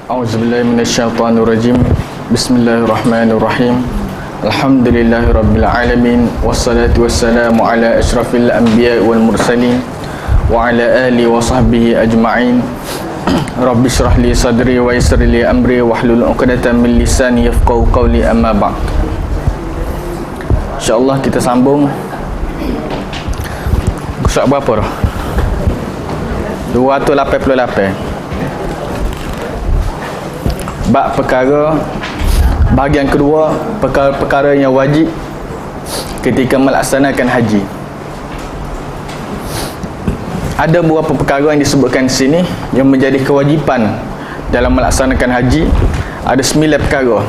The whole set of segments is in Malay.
A'udzubillahi minasyaitonirrajim. Bismillahirrahmanirrahim. Alhamdulillahirabbil alamin wassalatu wassalamu ala asyrafil anbiya'i wal mursalin wa ala alihi wa sahbihi ajma'in. Rabbi shrah li sadri wa yassir li amri wahlul 'uqdatam min lisani yafqahu qawli, amma ba'd. InsyaAllah kita sambung surat berapa dah? 288. Bab perkara bahagian kedua, perkara-perkara yang wajib ketika melaksanakan haji. Ada beberapa perkara yang disebutkan di sini yang menjadi kewajipan dalam melaksanakan haji. Ada 9 perkara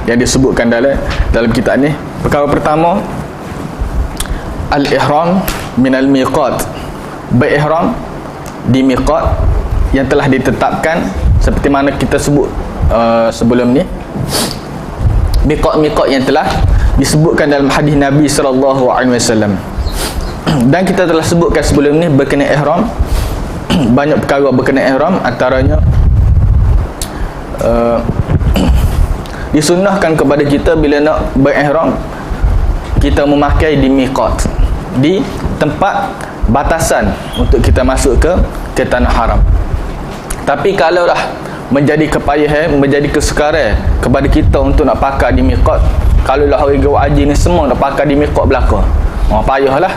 yang disebutkan dalam kitab ni. Perkara pertama, al-ihram minal miqat, berihram di miqat yang telah ditetapkan seperti mana kita sebut sebelum ni, miqat-miqat yang telah disebutkan dalam hadis Nabi sallallahu alaihi wasallam. Dan kita telah sebutkan sebelum ni berkenaan ihram. Banyak perkara berkenaan ihram, antaranya disunnahkan kepada kita bila nak berihram kita memakai di miqat, di tempat batasan untuk kita masuk ke tanah haram. Tapi kalau dah menjadi kepayahan, menjadi kesukaran kepada kita untuk nak pakai di miqat, kalau lah orang haji ni semua nak pakai di miqat belaka, payahlah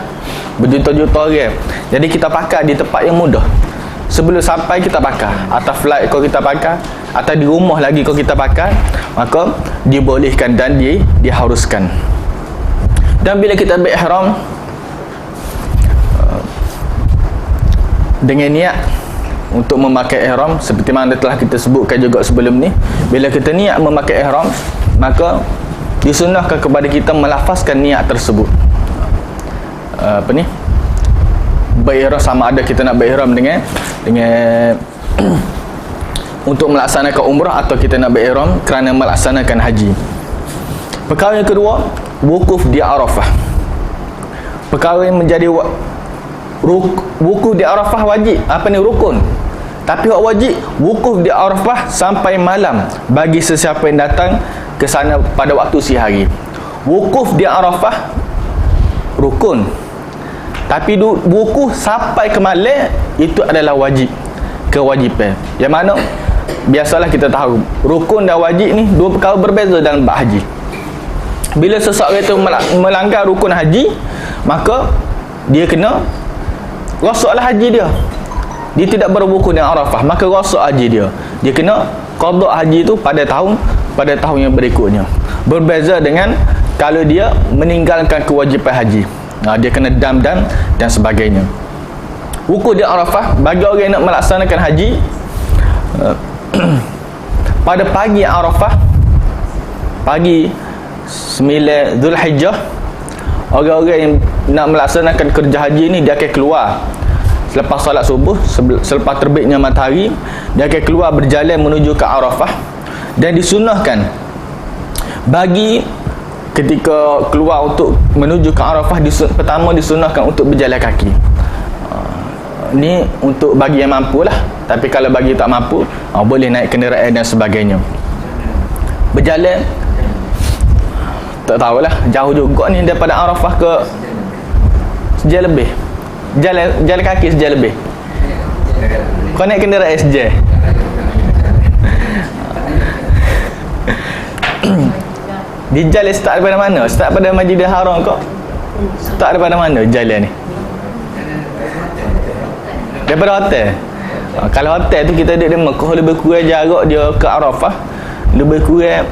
berjuta-juta orang. Jadi kita pakai di tempat yang mudah. Sebelum sampai kita pakai, atas flight kalau kita pakai, atau di rumah lagi kalau kita pakai, maka dibolehkan dan diharuskan. Dan bila kita berihram dengan niat untuk memakai ihram, seperti mana telah kita sebutkan juga sebelum ni, bila kita niat memakai ihram, maka disunnahkan kepada kita melafazkan niat tersebut. Berihram, sama ada kita nak berihram dengan untuk melaksanakan umrah atau kita nak berihram kerana melaksanakan haji. Perkara yang kedua, wukuf di Arafah. Perkara yang menjadi wukuf di Arafah wajib, rukun. Tapi wajib wukuf di Arafah sampai malam bagi sesiapa yang datang ke sana pada waktu siang hari. Wukuf di Arafah rukun, tapi wukuf sampai ke malam itu adalah wajib, kewajipan. Yang mana biasalah kita tahu rukun dan wajib ni dua perkara berbeza dalam bab haji. Bila seseorang itu melanggar rukun haji, maka dia kena rosaklah haji dia. Dia tidak berwukuf di Arafah, maka rosak haji dia. Dia kena qada haji itu pada tahun yang berikutnya. Berbeza dengan kalau dia meninggalkan kewajipan haji. Dia kena dam dan sebagainya. Wukuf di Arafah bagi orang yang nak melaksanakan haji pada pagi Arafah, pagi 9 Zulhijjah, orang-orang yang nak melaksanakan kerja haji ni dia akan keluar selepas solat subuh, selepas terbitnya matahari, dia akan keluar berjalan menuju ke Arafah. Dan disunnahkan bagi ketika keluar untuk menuju ke Arafah, pertama disunnahkan untuk berjalan kaki. Ni untuk bagi yang mampu lah. Tapi kalau bagi tak mampu, boleh naik kenderaan dan sebagainya. Berjalan, tak tahulah, jauh juga ni daripada Arafah ke sejam lebih. Jalan kaki sejam lebih. Kau naik kenderaan sejam. Di jalan start daripada mana? Start pada Masjidil Haram kau? Start daripada mana jalan ni? Daripada hotel. Kalau hotel tu kita duduk di Mekah, lebih kurang jarak dia ke Arafah lebih kurang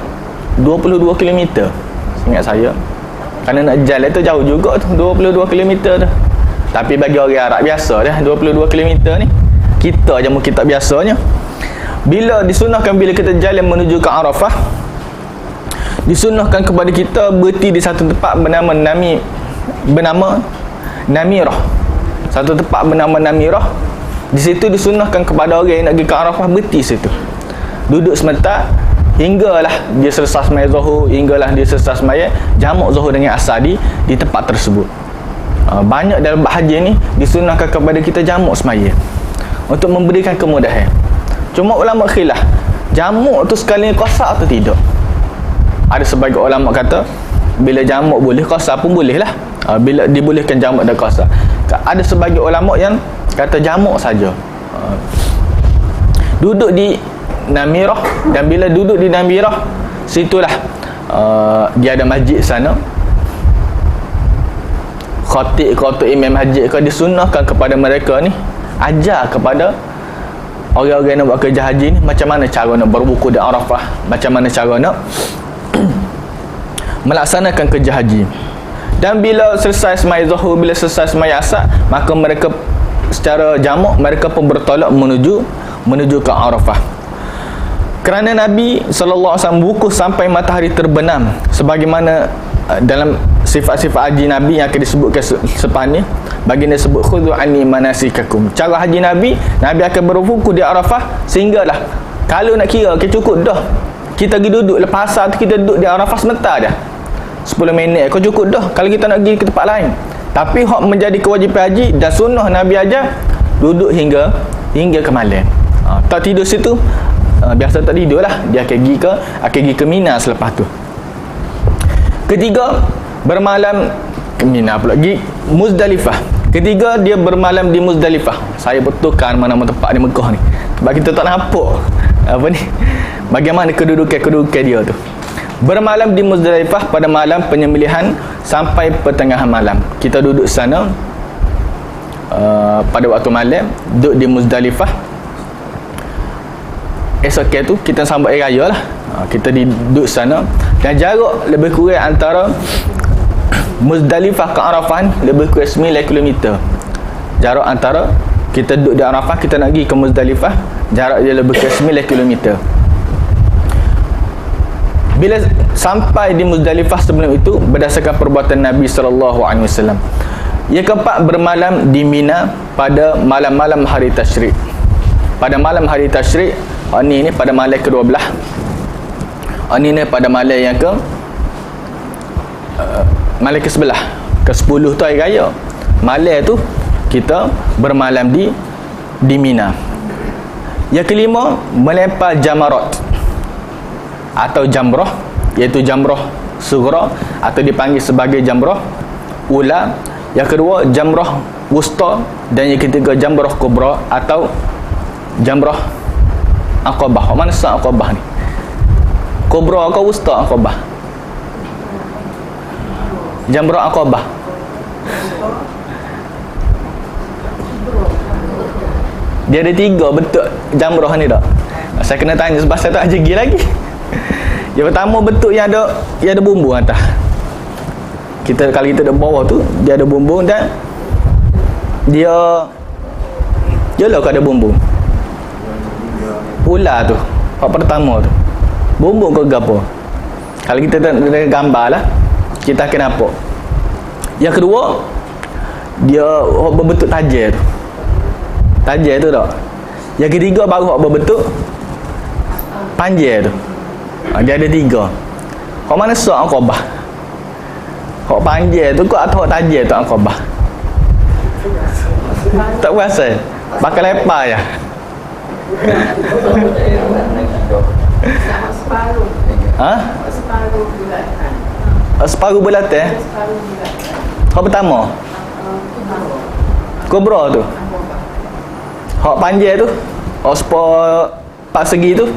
22 km. Ingat saya, kerana nak jalan tu jauh juga tu, 22 km tu. Tapi bagi orang Arab biasa dah 22 km ni. Kita je mungkin tak biasanya. Bila disunnahkan bila kita jalan menuju ke Arafah, disunnahkan kepada kita berhenti di satu tempat bernama Namirah. Satu tempat bernama Namirah. Di situ disunnahkan kepada orang yang nak pergi ke Arafah berhenti situ. Duduk sebentar hinggalah dia selesai sembahyang zuhur, hinggalah dia selesai sembahyang jamak zuhur dengan asar di tempat tersebut. Banyak dalam bab haji ni disunnahkan kepada kita jamak sembahyang untuk memberikan kemudahan. Cuma ulama khilaf jamuk tu sekali qasar atau tidak? Ada sebagai ulama kata bila jamuk boleh, qasar pun boleh lah. Bila dibolehkan jamuk dan qasar. Ada sebagai ulama yang kata jamuk saja. Duduk di Namirah, dan bila duduk di Namirah, situlah dia ada masjid sana. Khatib imam masjid ke disunnahkan kepada mereka ni ajar kepada orang-orang yang buat kerja haji ni macam mana cara nak berwukuf di Arafah, macam mana cara nak melaksanakan kerja haji. Dan bila selesai semaya Zuhur, bila selesai semaya Asar, maka mereka secara jamak mereka pun bertolak menuju ke Arafah. Kerana Nabi SAW wukuf sampai matahari terbenam, sebagaimana dalam sifat-sifat haji Nabi yang akan disebutkan selepas ni. Baginda sebut khudhu anni manasikakum. Cara haji Nabi akan berwukuf di Arafah, sehinggalah kalau nak kira cukup dah kita pergi duduk lepas asar tu, kita duduk di Arafah sebentar dah, 10 minit kau cukup dah kalau kita nak pergi ke tempat lain. Tapi hak menjadi kewajipan haji dan sunnah Nabi ajar duduk hingga ke malam. Tak tidur situ, biasa tak tidur lah, dia akan pergi ke Mina selepas tu. Ketiga, bermalam ke Mina pula, pergi Muzdalifah. Ketiga, dia bermalam di Muzdalifah. Saya betulkan mana-mana tempat di Mekah ni, sebab kita tak nampak apa ni, bagaimana kedudukan dia tu. Bermalam di Muzdalifah pada malam penyembelihan sampai pertengahan malam. Kita duduk sana pada waktu malam, duduk di Muzdalifah. Esok tu kita sambut air raya lah. Kita duduk sana, dan jarak lebih kurang antara Muzdalifah ke Arafah lebih kurang 9 km. Jarak antara kita duduk di Arafah, kita nak pergi ke Muzdalifah, jarak dia lebih kurang 9 km. Bila sampai di Muzdalifah sebelum itu, berdasarkan perbuatan Nabi SAW. Yang keempat, bermalam di Mina pada malam-malam hari Tasyrik. Pada malam hari Tasyrik, ni pada malam ke-12. Ni pada malam yang malam ke-11, ke-10 tu hari raya. Malam tu kita bermalam di Mina. Yang kelima, melempar jamarat atau jamrah, iaitu jamrah sughra atau dipanggil sebagai jamrah ula. Yang kedua, jamrah wusta, dan yang ketiga jamrah kubra atau jamrah Aqabah. Mana sah Aqabah ni? Kubra ke wusta Aqabah? Jamrah Aqabah. Dia ada 3 bentuk jamrah ni tak? Saya kena tanya sebab saya tak pergi lagi. Yang pertama, bentuk yang ada bumbung atas. Kalau kita di bawah tu, dia ada bumbung, dan dia jelah kalau ada bumbung. Ular tu, hak pertama tu, bumbung ke gapo? Kalau kita tengok gambar lah, kita akan nampak. Yang kedua, dia berbentuk tajam tu. Tajam tu tak? Yang ketiga baru hak berbentuk panjang tu. Dia ada 3. Hak mana sah Aqabah? Hak panjang tu kot atau hak tajam tu Aqabah? Tak berasa? Bakal lepas je. Separuh belatan. Hak pertama kubra tu. Hak panjang tu, hak sepak segi tu,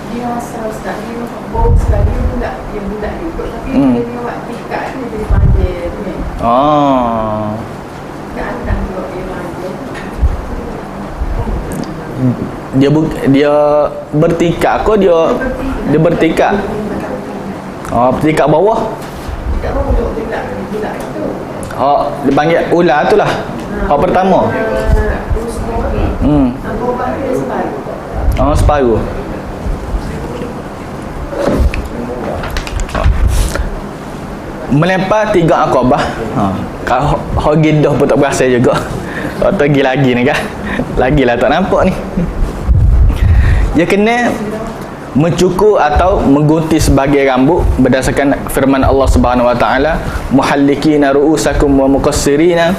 dia asal ustaz dia bau sekali budak ikut, tapi dia buat tingkat dia jadi panjang tu ni. Kan dia panjang. Dia bertingkat ke dia bertingkat? Bertingkat bawah. Dekat bawah budak itu. Dipanggil ular tu lah. Hak pertama. Separuh. Melempar 3 Aqabah. Kalau Gidah pun tak berasa juga. Atau pergi lagi ni kan. Lagilah tak nampak ni. Dia kena mencukur atau menggunting sebagai rambut berdasarkan firman Allah Subhanahu Wa Taala, muhallikina ru'usakum wa muqassirina.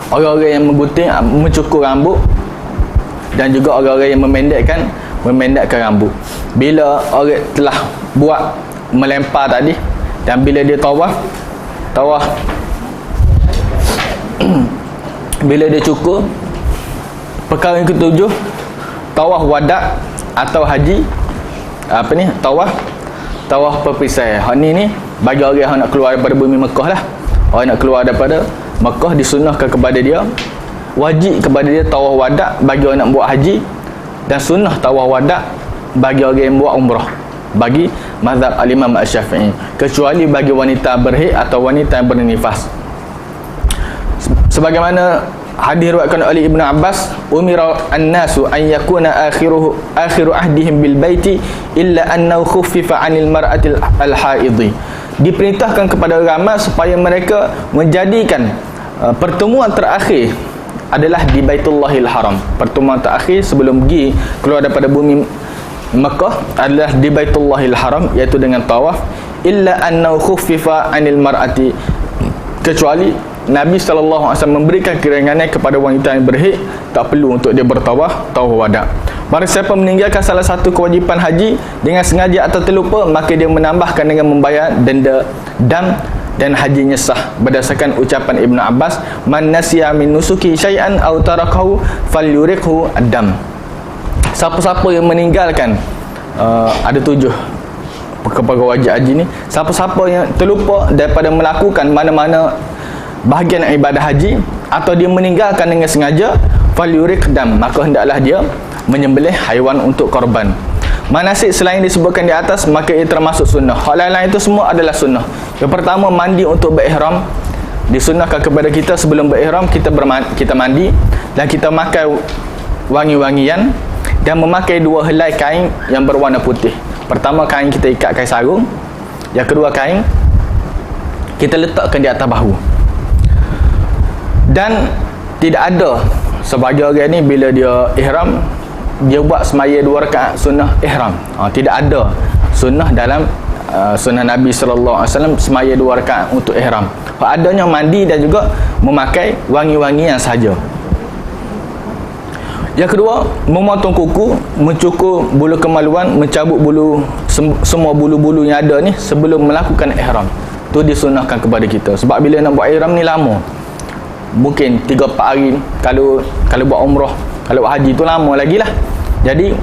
Orang-orang yang menggunting, mencukur rambut, dan juga orang-orang yang memendekkan memendekkan rambut. Bila orang telah buat melempar tadi, dan bila dia tawaf bila dia cukur, perkara yang ketujuh, tawaf wada' atau haji, tawaf perpisah. Hak ni bagi orang yang nak keluar daripada bumi Mekah lah. Orang nak keluar daripada Mekah, disunahkan kepada dia, wajib kepada dia tawaf wada' bagi orang nak buat haji, dan sunnah tawaf wada' bagi orang yang buat umrah, bagi mazhab al-Imam Asy-Syafi'i, kecuali bagi wanita berhaid atau wanita yang bernifas. Sebagaimana hadis riwayatkan oleh Ibnu Abbas, umira an-nasu an yakuna akhiru ahdihim bil baiti illa annahu khuffifa 'anil mar'ati al-haidhi. Diperintahkan kepada ramai supaya mereka menjadikan pertemuan terakhir adalah di Baitullahil Haram. Pertemuan terakhir sebelum pergi keluar daripada bumi Mekah adalah di Baitullahil Haram, iaitu dengan tawaf. Illa annahu khuffifa 'anil mar'ati, kecuali Nabi SAW memberikan keringanan kepada wanita yang berhaid, tak perlu untuk dia tawaf wada'. Barang siapa meninggalkan salah satu kewajipan haji dengan sengaja atau terlupa, maka dia menambahkan dengan membayar denda dam, dan hajinya sah berdasarkan ucapan Ibnu Abbas, man nasiya min nusuki syai'an aw tarakahu falyuriqhu ad-dam. Siapa-siapa yang meninggalkan ada 7 perkara wajib haji ni, siapa-siapa yang terlupa daripada melakukan mana-mana bahagian ibadah haji, atau dia meninggalkan dengan sengaja, falyuriq dam, maka hendaklah dia menyembelih haiwan untuk korban. Manasik selain disebutkan di atas, maka ia termasuk sunnah. Hal lain-lain itu semua adalah sunnah. Yang pertama, mandi untuk berihram. Disunnahkan kepada kita sebelum berihram kita mandi, dan kita memakai wangi-wangian, dan memakai 2 helai kain yang berwarna putih. Pertama, kain kita ikat kain sarung. Yang kedua, kain kita letakkan di atas bahu. Dan tidak ada sebagai orang ni bila dia ihram, dia buat semaya 2 rakaat sunnah ihram. Tidak ada sunnah dalam sunnah Nabi SAW semaya 2 rakaat untuk ihram. Adanya mandi dan juga memakai wangi-wangian sahaja. Yang kedua, memotong kuku, mencukur bulu kemaluan, mencabut bulu, semua bulu-bulu yang ada ni sebelum melakukan ihram. Tu disunahkan kepada kita. Sebab bila nak buat ihram ni lama, mungkin 3-4 hari. Kalau buat umrah, kalau buat haji tu lama lagi lah. Jadi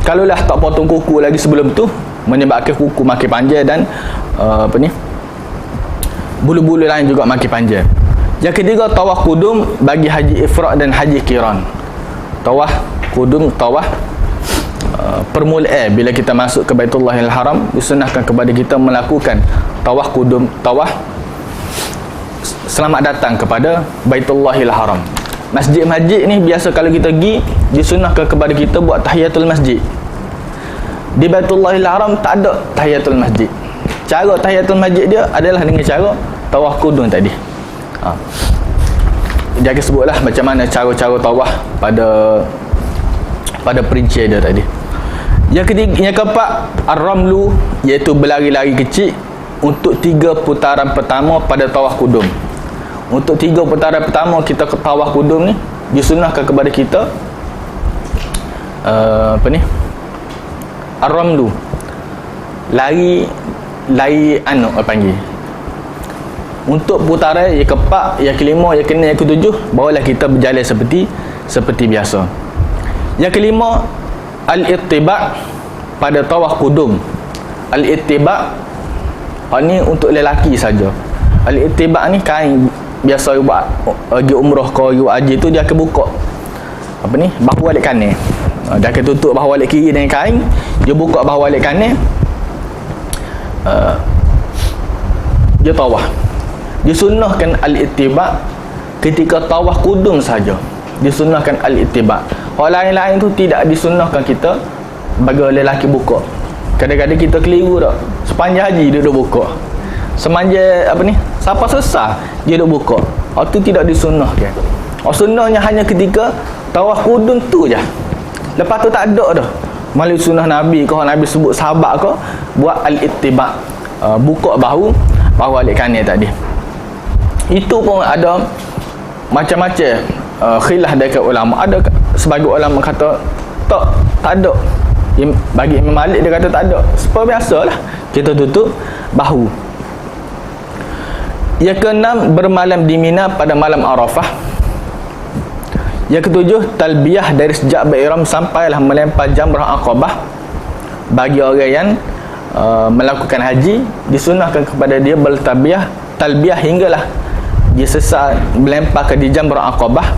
kalau lah tak potong kuku lagi sebelum tu, menyebabkan kuku makin panjang, dan bulu-bulu lain juga makin panjang. Yang ketiga, tawaf kudum bagi haji ifrad dan haji qiran. Tawaf kudum, tawaf permulaan bila kita masuk ke Baitullahil Haram, disunahkan kepada kita melakukan tawaf kudum, tawaf selamat datang kepada Baitullahil Haram. Masjid-masjid ni biasa kalau kita pergi, disunahkan kepada kita buat tahiyatul masjid. Di Baitullahil Haram tak ada tahiyatul masjid. Cara tahiyatul masjid dia adalah dengan cara tawaf kudum tadi. Dia akan sebutlah macam mana cara-cara tawaf pada perinci dia tadi. Yang ketiga, yang keempat, ar-ramlu, iaitu berlari-lari kecil untuk 3 putaran pertama pada tawaf kudum. Untuk 3 putaran pertama kita ke tawaf kudum ni, disunahkan kepada kita ar-ramlu, lari panggil. Untuk putaran yang keempat, yang kelima, yang keenam, yang ketujuh, barulah kita berjalan seperti biasa. Yang kelima, al-ittiba' pada tawaf kudum. Al-ittiba' ni untuk lelaki saja. Al-ittiba' ni kain biasa buat pergi umrah ke haji tu, dia akan buka bahu balik kanan. Dia akan tutup bahu balik kiri dengan kain, dia buka bahu balik kanan, dia tawaf. Disunahkan al-ittiba' ketika tawaf kudum saja. Disunahkan al-ittiba'. Hal lain-lain tu tidak disunahkan kita bagi lelaki buka. Kadang-kadang kita keliru tak, sepanjang haji dia duduk buka, semanjang siapa sesah dia duduk buka. Itu tidak disunahkan. Sunnahnya hanya ketika tawaf kudum tu je. Lepas tu tak ada dah. Melalui sunnah Nabi ke, Nabi sebut sahabat ke, buat al-ittiba', buka bahu balik kanan tadi. Itu pun ada macam-macam khilaf dekat ulama. Ada sebagai ulama kata tak ada Bagi Imam Malik dia kata tak ada. Seperti biasalah kita tutup bahu. Yang keenam, bermalam di Mina pada malam Arafah. Yang ketujuh, talbiyah dari sejak berihram sampailah melempar jamrah Aqabah. Bagi orang yang melakukan haji, disunahkan kepada dia talbiyah hinggalah dia selesai melemparkan di jamrah Aqabah.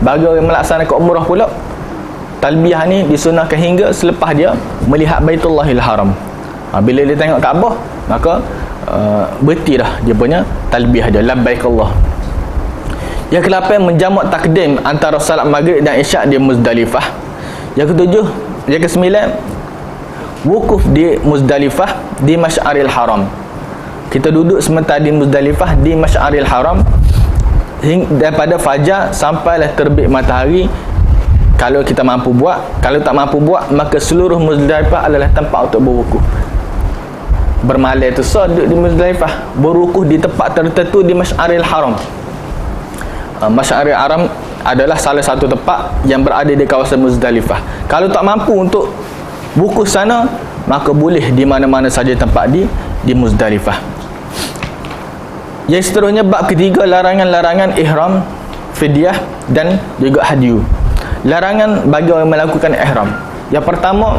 Bagi orang yang melaksanakan umrah pula, talbiyah ni disunahkan hingga selepas dia melihat Baitullahil Haram. Bila dia tengok Kaabah, maka berhenti dah dia punya talbiyah dia, labbaik Allah. Yang ke-8, menjamak takdim antara salat maghrib dan isyak di Muzdalifah. Yang ke-7, yang ke-9, wukuf di Muzdalifah di Masy'aril Haram. Kita duduk sementara di Muzdalifah di Masy'aril Haram daripada fajar sampailah terbit matahari. Kalau kita mampu buat, kalau tak mampu buat, maka seluruh Muzdalifah adalah tempat untuk berwukuf. Bermalam tu duduk di Muzdalifah, berwukuf di tempat tertentu di Masy'aril Haram. Masy'aril Haram adalah salah satu tempat yang berada di kawasan Muzdalifah. Kalau tak mampu untuk wukuf sana, maka boleh di mana-mana saja tempat di Muzdalifah. Yang seterusnya, bab ketiga, larangan-larangan ihram, fidyah dan juga hadyu. Larangan bagi orang melakukan ihram. Yang pertama,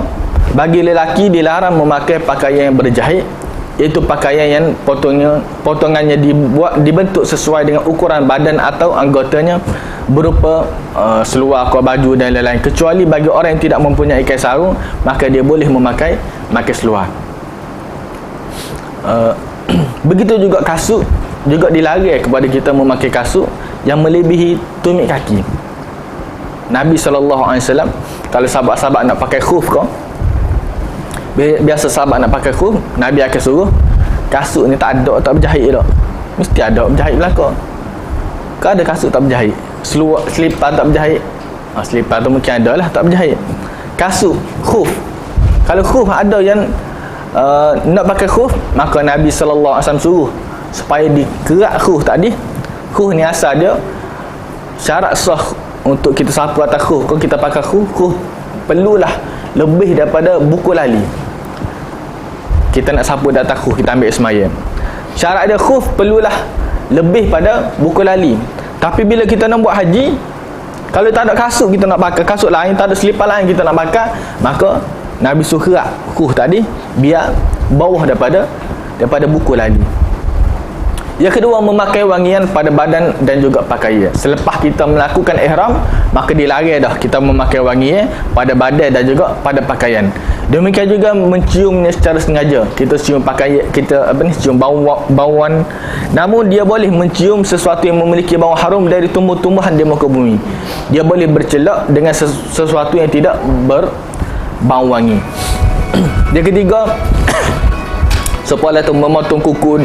bagi lelaki dilarang memakai pakaian yang berjahit, iaitu pakaian yang potongannya dibentuk sesuai dengan ukuran badan atau anggotanya, berupa seluar atau baju dan lain-lain. Kecuali bagi orang yang tidak mempunyai kain sarung, maka dia boleh memakai seluar. Begitu juga kasut, juga dilarang kepada kita memakai kasut yang melebihi tumit kaki. Nabi SAW, kalau sahabat-sahabat nak pakai khuf kau, biasa sahabat nak pakai khuf, Nabi akan suruh kasut ni tak berjahit dah. Mesti ada berjahit belakang. Kau ada kasut tak berjahit, selipar tak berjahit. Selipar tu mungkin ada lah tak berjahit. Kasut, khuf, kalau khuf ada yang nak pakai khuf, maka Nabi SAW suruh supaya dikerak khuf tadi. Khuf ni asal dia, syarat sah untuk kita sapu atas khuf, kalau kita pakai khuf perlulah lebih daripada buku lali. Kita nak sapu di atas khuf, kita ambil semayang, syarat dia khuf perlulah lebih pada buku lali. Tapi bila kita nak buat haji, kalau tak ada kasut kita nak pakai, kasut lain, tak ada selipar lain kita nak pakai, maka Nabi suruh kerak khuf tadi biar bawah daripada buku lali. Yang kedua, memakai wangian pada badan dan juga pakaian. Selepas kita melakukan ihram, maka dilarang dah kita memakai wangian pada badan dan juga pada pakaian. Demikian juga menciumnya secara sengaja. Kita cium pakaian, kita cium bauan. Namun dia boleh mencium sesuatu yang memiliki bau harum dari tumbuh-tumbuhan di muka bumi. Dia boleh bercelak dengan sesuatu yang tidak berbau wangi. Yang ketiga, sepolah tu memotong kuku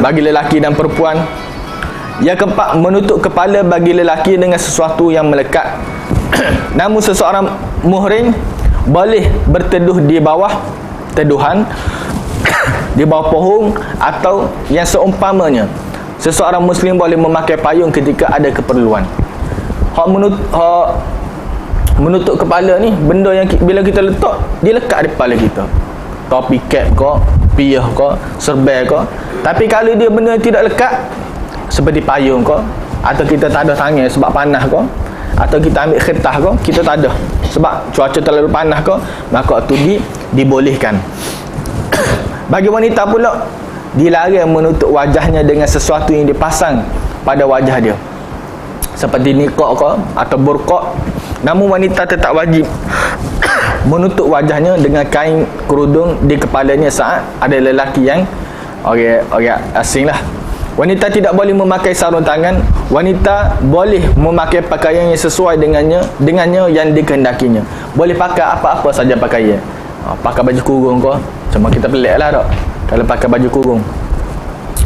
bagi lelaki dan perempuan. Yang keempat, menutup kepala bagi lelaki dengan sesuatu yang melekat. Namun seseorang muhrim boleh berteduh di bawah teduhan di bawah pohon atau yang seumpamanya. Seseorang muslim boleh memakai payung ketika ada keperluan. Menutup kepala ni benda yang bila kita letak, dia lekat di kepala kita. Topi cap ke, piyah ke, serban ke. Tapi kalau dia benda yang tidak lekat, seperti payung ke, atau kita tak ada tangan sebab panas ke, atau kita ambil kertas ke, kita tak ada sebab cuaca terlalu panas ke, maka itu dibolehkan. Bagi wanita pula, dilarang menutup wajahnya dengan sesuatu yang dipasang pada wajah dia, seperti niqab ke atau burqa. Namun wanita tetap wajib menutup wajahnya dengan kain kerudung di kepalanya saat ada lelaki yang orang asing lah. Wanita tidak boleh memakai sarung tangan. Wanita boleh memakai pakaian yang sesuai dengannya yang dikehendakinya. Boleh pakai apa-apa saja pakaian. Pakai baju kurung ke, cuma kita pelik lah tak kalau pakai baju kurung.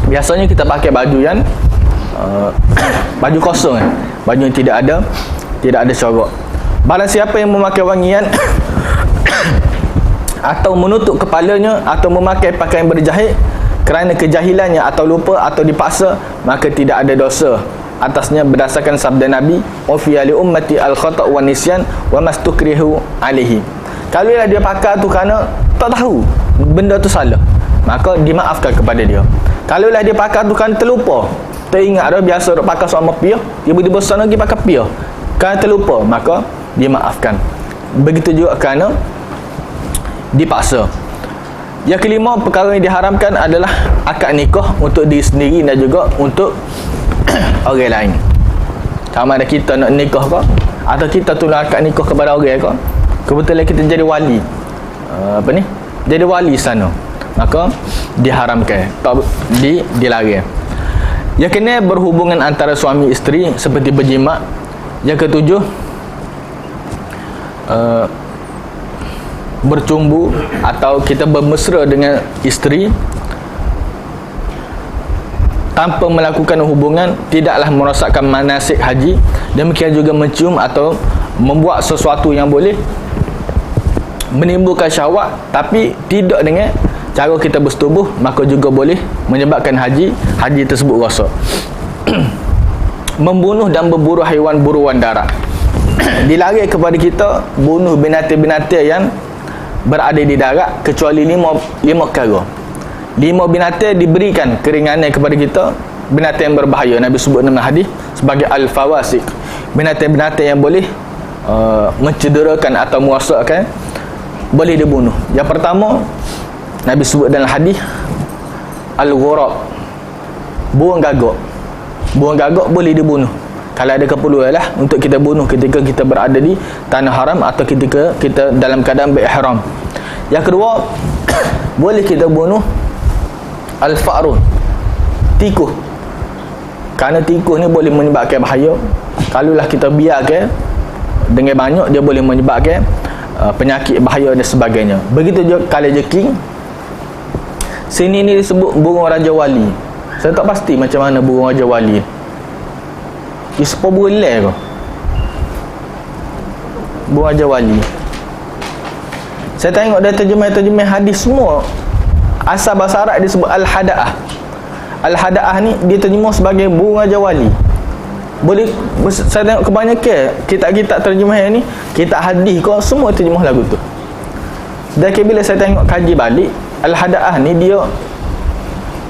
Biasanya kita pakai baju yang baju kosong, baju yang tidak ada corak. Barang siapa yang memakai wangian atau menutup kepalanya atau memakai pakaian berjahit kerana kejahilannya atau lupa atau dipaksa, maka tidak ada dosa atasnya berdasarkan sabda Nabi, "Ufiya li ummati al-khata' wa nisyan wa mastukrihu alaihi." Kalau lah dia pakar tu kerana tak tahu benda tu salah, maka dimaafkan kepada dia. Kalau lah dia pakar tu kerana terlupa, teringat dah biasa duk pakar sama piyah, tiba-tiba sana lagi pakar piyah, kerana terlupa, maka dimaafkan. Begitu juga kerana dipaksa. Yang kelima, perkara yang diharamkan adalah akad nikah untuk diri sendiri dan juga untuk orang lain. Sama ada kita nak nikah ke, atau kita tulis akad nikah kepada orang ke, kebetulan kita jadi wali, jadi wali sana, maka diharamkan, tak dilarang. Yang kena berhubungan antara suami isteri seperti berjima. Yang ketujuh, bercumbu atau kita bermesra dengan isteri tanpa melakukan hubungan tidaklah merosakkan manasik haji. Demikian juga mencium atau membuat sesuatu yang boleh menimbulkan syahwat tapi tidak dengan cara kita bersetubuh, maka juga boleh menyebabkan haji tersebut rosak. Membunuh dan berburu haiwan buruan darat. Dilarang kepada kita bunuh binatang-binatang yang berada di darat kecuali lima perkara. 5 binatang diberikan keringanan kepada kita, binatang yang berbahaya. Nabi sebut dalam hadis sebagai al-fawasiq, binatang-binatang yang boleh mencederakan atau merosakkan, boleh dibunuh. Yang pertama Nabi sebut dalam hadis al-ghurab, burung gagak. Burung gagak boleh dibunuh kalau ada keperluan lah untuk kita bunuh ketika kita berada di tanah haram atau ketika kita dalam keadaan berihram. Yang kedua, boleh kita bunuh al-fa'run, tikus. Kerana tikus ni boleh menyebabkan bahaya. Kalaulah kita biarkan dengan banyak, dia boleh menyebabkan penyakit bahaya dan sebagainya. Begitu juga kalau jeki. Sini ni disebut burung Raja Wali. Saya tak pasti macam mana burung Raja Wali. Dia sepuluh bulan ke burung Raja Wali. Saya tengok dari terjemah hadis semua, asal bahasa Arab disebut al-hada'ah. Al-hada'ah ni dia terjemah sebagai burung Raja Wali. Boleh, saya tengok kebanyakan kitab-kitab terjemah ni, kitab hadis kau semua terjemah lagu tu. Dan bila saya tengok kaji balik, al-hada'ah ni dia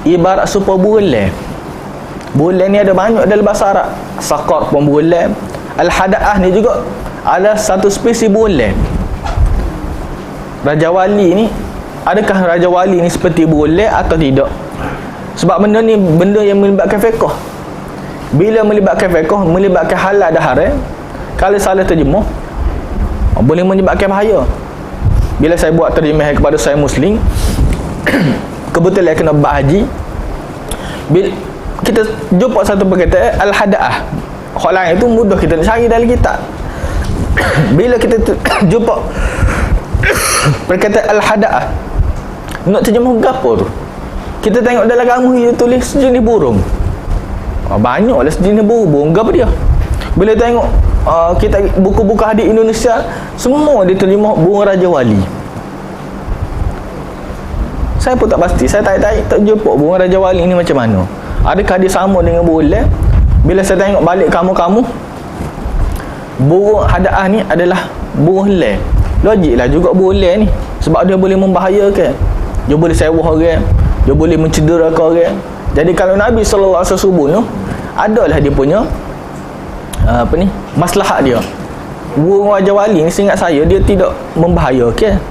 ibarat super bulan. Bulan ni ada banyak dalam bahasa Arab. Saqar pun bulan. Al-hada'ah ni juga ada satu spesies bulan. Raja Wali ni, adakah Raja Wali ni seperti bulan atau tidak? Sebab benda ni benda yang melibatkan fiqh. Bila melibatkan fiqh, melibatkan halal dan haram, kalau salah terjemah boleh menyebabkan bahaya. Bila saya buat terjemah kepada saya Muslim, kebetulan kena buat haji, bila kita jumpa satu perkataan al-hada'ah, hal lain itu mudah kita nak cari dalam kitab. Bila kita jumpa perkataan al-hada'ah, nak terjemah apa tu? Kita tengok dalam kamus dia tulis sejenis burung. Banyaklah sejenis burung apa dia? Bila tengok kita buku-buku hadis Indonesia, semua dia terjemah burung Raja Wali. Saya pun tak pasti, saya tak jumpa burung Raja Wali ni macam mana. Adakah dia sama dengan burung leh? Bila saya tengok balik kamu burung hada'ah ni adalah burung leh. Logiklah juga burung leh ni, sebab dia boleh membahayakan, dia boleh sewah orang, dia boleh mencederakan orang. Jadi kalau Nabi sallallahu alaihi wasallam bunuh, adalah dia punya maslahat dia. Burung Raja Wali ni seingat saya dia tidak membahayakan.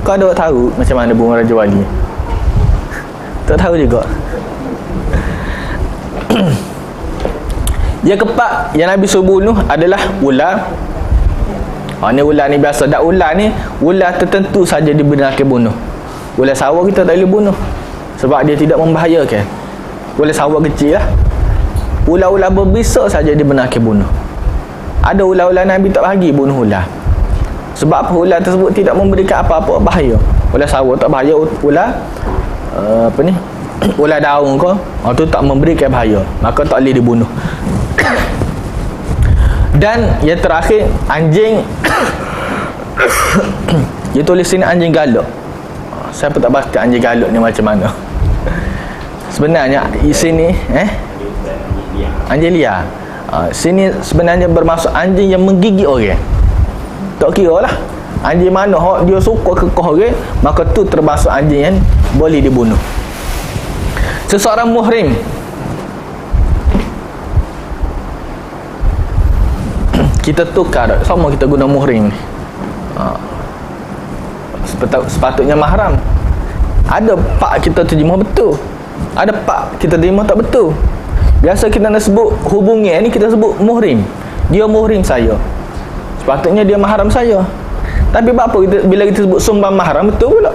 Kau ada tahu macam mana burung Raja Wali? Tak tahu juga. Yang keempat yang Nabi suruh bunuh adalah ular. Ni ular ni biasa. Tak, ular ni ular tertentu saja dibenarkan bunuh. Ular sawah kita tak boleh bunuh sebab dia tidak membahayakan. Ular sawah kecil lah. Ular-ular berbisa saja dibenarkan bunuh. Ada ular-ular Nabi tak bagi bunuh ular. Sebab apa? Ular tersebut tidak memberikan apa-apa bahaya. Ular sawah tak bahaya. Ular ular daun kau, tu tak memberikan bahaya, maka tak boleh dibunuh. Dan yang terakhir, anjing. Dia tulis sini anjing galak. Saya pun tak pasti anjing galak ni macam mana. Sebenarnya di sini anjing liar. Sini sebenarnya bermaksud anjing yang menggigit orang. Tak kira lah anjing mana dia suka kekeh orang, maka tu termasuk anjing yang boleh dibunuh. Seseorang muhrim, kita tukar sama kita guna muhrim ni. Sepatutnya mahram. Ada pak kita terjemah betul, ada pak kita terjemah tak betul. Biasa kita nak sebut hubungi ni kita sebut muhrim. Dia muhrim saya, sepatutnya dia mahram saya. Tapi apa bila kita sebut sumbang mahram, betul pula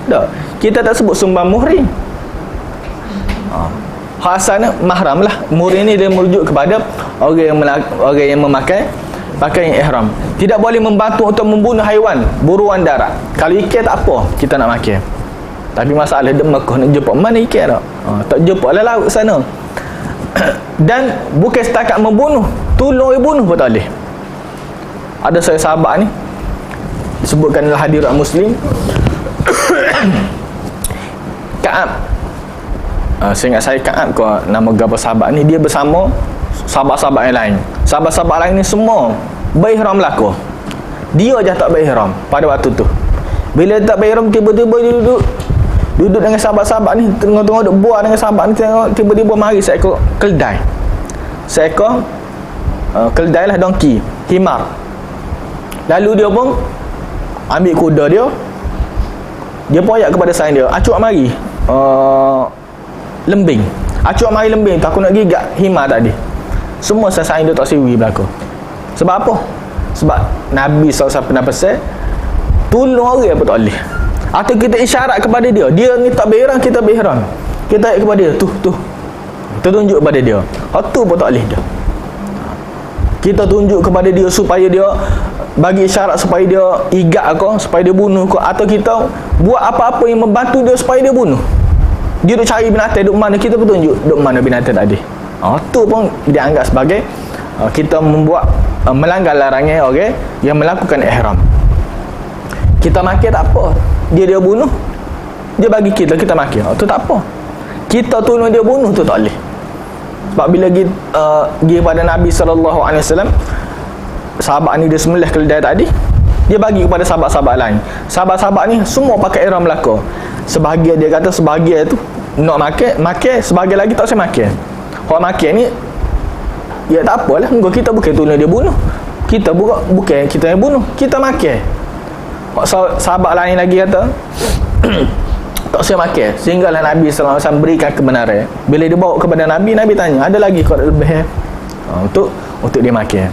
tak? Kita tak sebut sumbang muhrim. Asalnya mahram lah. Muhrim ni dia merujuk kepada orang yang memakai pakaian ihram. Tidak boleh membantu untuk membunuh haiwan buruan darat. Kalau ikan tak apa, kita nak makan. Tapi masalah dia Mekah nak jumpa mana ikan tak? Tak jumpa lah laut sana. Dan bukan setakat membunuh, tolong bunuh pun tak boleh. Ada saya sahabat ni disebutkan dalam hadirat Muslim, Ka'ab, saya ingat saya Ka'ab ke nama gapa sahabat ni, dia bersama sahabat-sahabat yang lain. Sahabat-sahabat lain ni semua berihram laku, dia je tak berihram pada waktu tu. Bila tak berihram, tiba-tiba dia duduk dengan sahabat-sahabat ni, tengok-tengok duduk buat dengan sahabat ni, tengok tiba-tiba mari seekor keldai. Seekor keldai lah, donkey, himar. Lalu dia pun ambil kuda dia poyak kepada saing dia, acuk mari lembing, acuk mari lembing tu, aku nak gigat himar tadi. Semua saing dia tak siwi berlaku. Sebab apa? Sebab Nabi SAW pernah pesan, tolong orang apa tak boleh. Atau kita isyarat kepada dia, dia ni tak berihram, kita berihram, kita ayat kepada dia, tu kita tunjuk kepada dia, tu pun tak boleh dia. Kita tunjuk kepada dia supaya dia bagi isyarat supaya dia igat kau, supaya dia bunuh kau, atau kita buat apa-apa yang membantu dia supaya dia bunuh. Dia duk cari binatang duk mana, kita pun tunjuk duk mana binatang tadi. Tu pun dianggap sebagai kita membuat melanggar larangan orang yang melakukan ihram. Kita makan tak apa, dia bunuh, dia bagi kita makan, tu tak apa. Kita tolong dia bunuh, tu tak boleh. Sebab bila pergi pada Nabi SAW, sahabat ni dia sembelih keledai tadi, dia bagi kepada sahabat-sahabat lain. Sahabat-sahabat ni semua pakai ihram belaka. Sebahagian dia kata, sebahagian tu nak makan, sebahagian lagi tak usah makan. Orang makan ni, ya tak apalah, kita bukan tolong dia bunuh, kita bukan kita yang bunuh, kita makan. Sahabat lain lagi kata tak usah makan, sehinggalah Nabi SAW berikan kebenaran. Bila dia bawa kepada Nabi, Nabi tanya, ada lagi kau lebih untuk dia makan.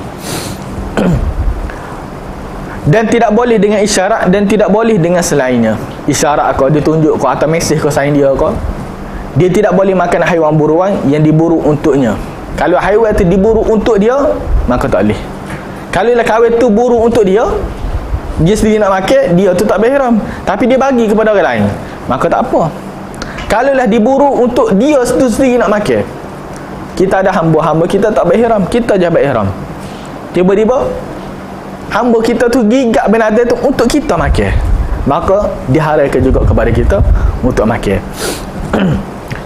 Dan tidak boleh dengan isyarat, dan tidak boleh dengan selainnya. Isyarat kau, dia tunjuk kau atau mesej kau sayang dia kau, dia tidak boleh makan haiwan buruan yang diburu untuknya. Kalau haiwan itu diburu untuk dia, maka tak boleh. Kalau kawan tu buru untuk dia sendiri nak makan, dia tu tak berihram, tapi dia bagi kepada orang lain, maka tak apa. Kalau lah diburu untuk dia tu sendiri nak makan, kita ada hamba-hamba kita tak berihram, kita je berihram, tiba-tiba hamba kita tu gigat binatang tu untuk kita makan, maka diharamkan juga kepada kita untuk makan.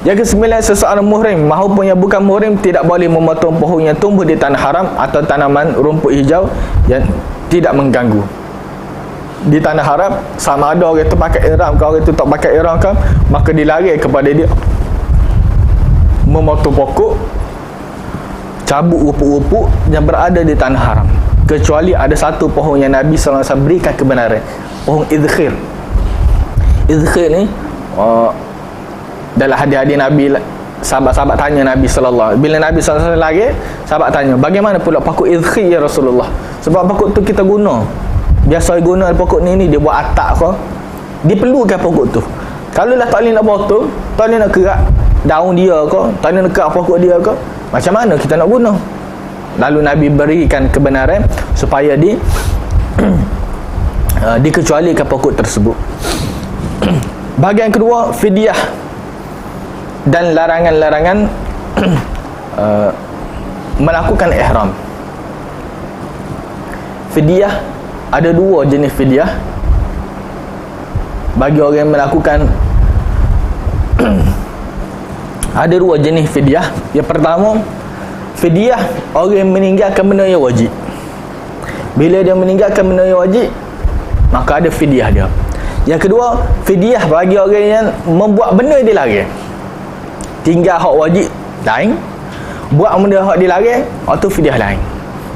Yang ke-9, seseorang muhrim maupun yang bukan muhrim tidak boleh memotong pohon yang tumbuh di tanah haram atau tanaman rumput hijau yang tidak mengganggu. Di tanah haram, sama ada orang tu pakai ihram ke orang tu tak pakai ihram ke, maka dilarang kepada dia memotong pokok, cabut rumput-rumput yang berada di tanah haram, kecuali ada satu pohon yang Nabi SAW berikan kebenaran, pohon idkhir. Idkhir ni dalam hadis-hadis Nabi, sahabat-sahabat tanya Nabi SAW, bila Nabi SAW lagi, sahabat tanya, bagaimana pula pokok idkhir ya Rasulullah? Sebab pokok tu kita guna, biasa guna pokok ni dia buat atap ke, dia perlukan pokok tu. Kalau lah tak boleh nak potong, tak boleh nak kerak daun dia ke, tak boleh nak kerak pokok dia ke, macam mana kita nak guna? Lalu Nabi berikan kebenaran supaya dikecualikan pokok tersebut. Bahagian kedua, fidyah dan larangan-larangan melakukan ihram. Fidyah, ada dua jenis fidyah bagi orang yang melakukan ada dua jenis fidyah. Yang pertama, fidyah orang yang meninggalkan benda yang wajib. Bila dia meninggalkan benda yang wajib, maka ada fidyah dia. Yang kedua, fidyah bagi orang yang membuat benda yang dilarang. Tinggal hak wajib lain, buat benda hak dilarang, itu fidyah lain.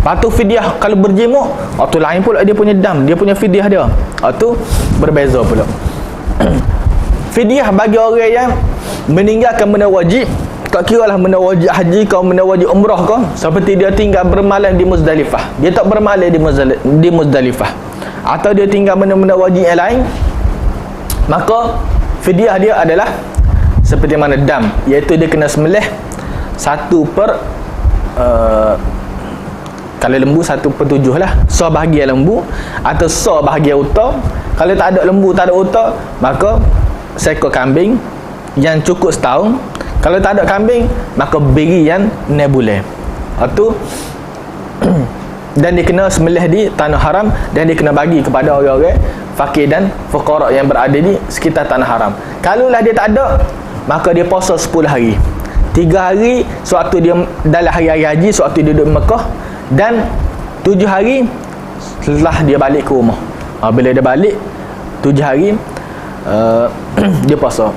Lepas tu fidyah kalau berjemuk, itu lain pula dia punya dam, dia punya fidyah dia. Itu berbeza pula. Fidyah bagi orang yang meninggalkan benda wajib, tak kira lah benda wajib haji kau, benda wajib umrah kau, seperti dia tinggal bermalam di Muzdalifah, dia tak bermalam di Muzdalifah, atau dia tinggal benda-benda wajib yang lain, maka fidyah dia adalah seperti mana dam, iaitu dia kena sembelih 1/, kalau lembu 1/7 lah, so bahagian lembu atau so bahagian uta. Kalau tak ada lembu, tak ada uta, maka seekor kambing yang cukup setahun. Kalau tak ada kambing, maka beri yang 6 bulan. Itu dan dia kena sembelih di tanah haram, dan dia kena bagi kepada orang-orang fakir dan fuqara yang berada di sekitar tanah haram. Kalaulah dia tak ada, maka dia puasa 10 hari. 3 hari sewaktu dia dalam hari-hari haji, sewaktu dia duduk di Mekah, dan 7 hari setelah dia balik ke rumah. Bila dia balik 7 hari dia puasa.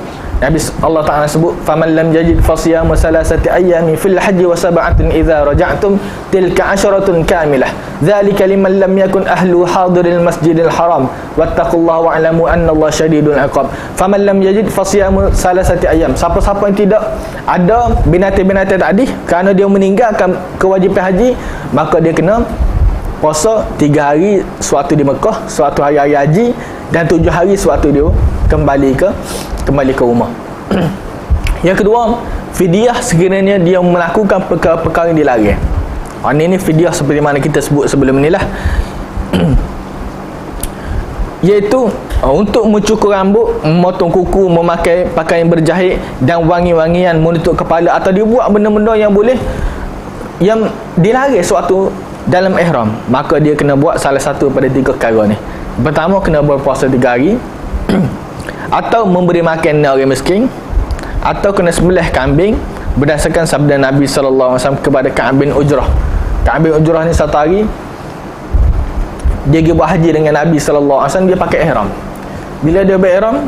Nabi Allah Ta'ala sebut, faman lam yajid fasiyamu salasati ayyamin fil haji wa sab'atin idza raja'tum tilka 'asharatun kamilah dzalika liman lam yakun ahlu hadiril masjidil haram wattaqullaha wa'lamu annallaha syadidul 'iqab. Faman lam yajid fasiyamu salasati ayyam, siapa-siapa yang tidak ada binatang-binatang tadi kerana dia meninggalkan kewajipan haji, maka dia kena puasa 3 hari sewaktu di Mekah, sewaktu hari-hari haji, dan 7 hari sewaktu dia kembali ke rumah. Yang kedua, fidyah sekiranya dia melakukan perkara-perkara yang dilarang. Ini fidyah seperti mana kita sebut sebelum ni lah. Iaitu untuk mencukur rambut, memotong kuku, memakai pakaian berjahit dan wangi-wangian, menutup kepala, atau dia buat benda-benda yang boleh, yang dilarang sewaktu dalam ihram, maka dia kena buat salah satu pada 3 perkara ni. Pertama, kena berpuasa 3 hari atau memberi makan orang miskin, atau kena sembelih kambing berdasarkan sabda Nabi SAW kepada Ka'ab bin Ujrah. Ka'ab bin Ujrah ni satu hari dia pergi buat haji dengan Nabi SAW, dia pakai ihram. Bila dia berihram,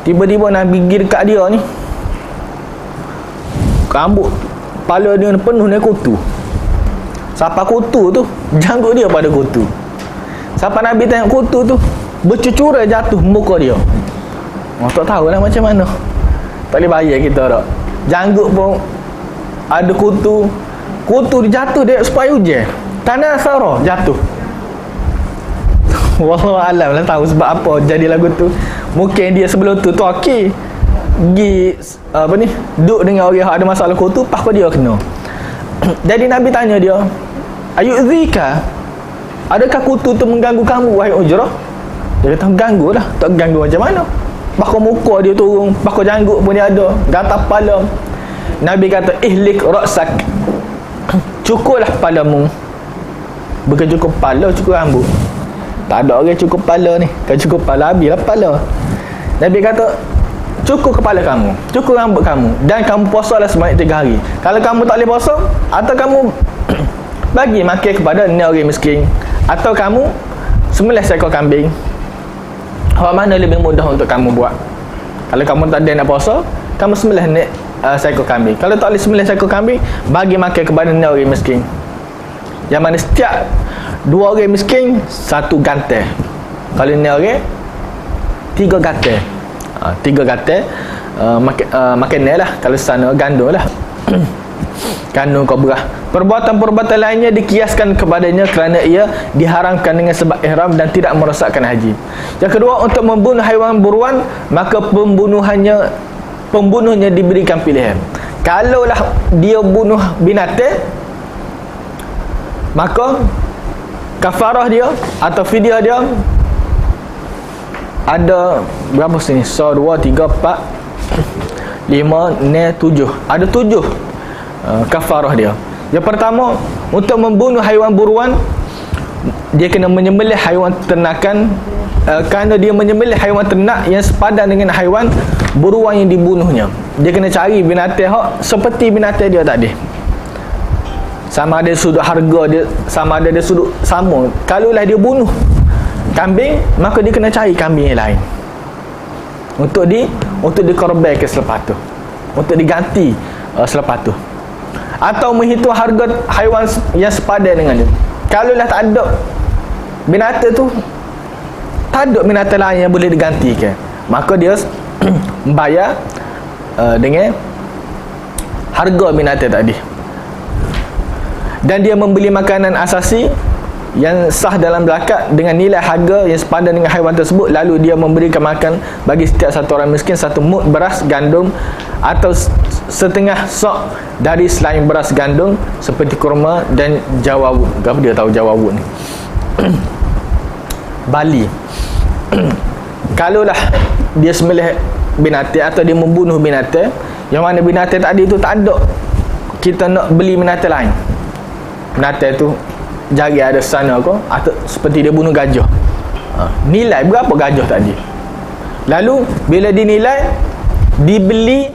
tiba-tiba Nabi pergi dekat dia ni, rambut kepala dia penuh dengan kutu. Siapa kutu tu? Janggut dia pada kutu. Siapa Nabi tengok kutu tu, bercucura jatuh muka dia. Tak tahulah macam mana. Tak boleh bayar kita tak. Janggut pun ada kutu. Kutu dia jatuh dia supaya hujan. Tanah Sarah jatuh. Wallahu alam lah tahu sebab apa jadi lagu tu. Mungkin dia sebelum tu okey. Pergi duduk dengan orang yang ada masalah kutu, pas dia kena. Jadi Nabi tanya dia, ayu'zika, adakah kutu tu mengganggu kamu wahai Ujrah? Dia kata, ganggu lah. Tak ganggu macam mana? Bahkan muka dia turun, bahkan janggut pun dia ada, gatal kepala. Nabi kata, ihlik ra'sak, cukurlah kepalamu. Bukan cukur kepala, cukur rambut. Tak ada orang cukur kepala ni. Kalau cukur kepala, habislah kepala. Nabi kata, cukur kepala kamu, cukur rambut kamu, dan kamu puasalah sebanyak 3 hari. Kalau kamu tak boleh puasa, atau kamu bagi makan kepada orang miskin, atau kamu sembelih seekor kambing, apa mana lebih mudah untuk kamu buat? Kalau kamu tak ada nak puasa, kamu sembelih seekor kambing. Kalau tak boleh sembelih seekor kambing, bagi makan kepada orang miskin, yang mana setiap 2 orang miskin 1 gantel. Kalau ni orang 3 gantel. 3 gantel makanan lah. Kalau sana gandum lah. Gandum kau berah. Perbuatan-perbuatan lainnya dikiaskan kepadanya kerana ia diharamkan dengan sebab ihram dan tidak merosakkan haji. Yang kedua, untuk membunuh haiwan buruan, maka pembunuhnya diberikan pilihan. Kalaulah dia bunuh binatang, maka kafarah dia atau fidyah dia ada berapa sini? 1, 2, 3, 4, 5, 6, 7. Ada 7 kafarah dia. Yang pertama, untuk membunuh haiwan buruan, dia kena menyembelih haiwan ternakan, kerana dia menyembelih haiwan ternak yang sepadan dengan haiwan buruan yang dibunuhnya. Dia kena cari binatang seperti binatang dia tadi. sama ada sudut harga dia, sama ada sudut sama. Kalaulah dia bunuh kambing, maka dia kena cari kambing yang lain untuk dikorbankan selepas tu, untuk diganti selepas tu, atau menghitung harga haiwan yang sepadan dengan dia. Kalaulah tak ada binatang tu, tak ada binatang lain yang boleh digantikan, maka dia membayar dengan harga binatang tadi, dan dia membeli makanan asasi yang sah dalam zakat dengan nilai harga yang sepadan dengan haiwan tersebut, lalu dia memberikan makan bagi setiap satu orang miskin satu mud beras gandum atau setengah sok dari selain beras gandum seperti kurma dan jawawut. Apa dia tahu jawawut ni? Bali. Kalaulah dia sembelih binatang atau dia membunuh binatang, yang mana binatang tadi tu tak ada, kita nak beli binatang lain, binatang tu jari ada sana ke, atau seperti dia bunuh gajah, nilai berapa gajah tadi, lalu bila dinilai, dibeli,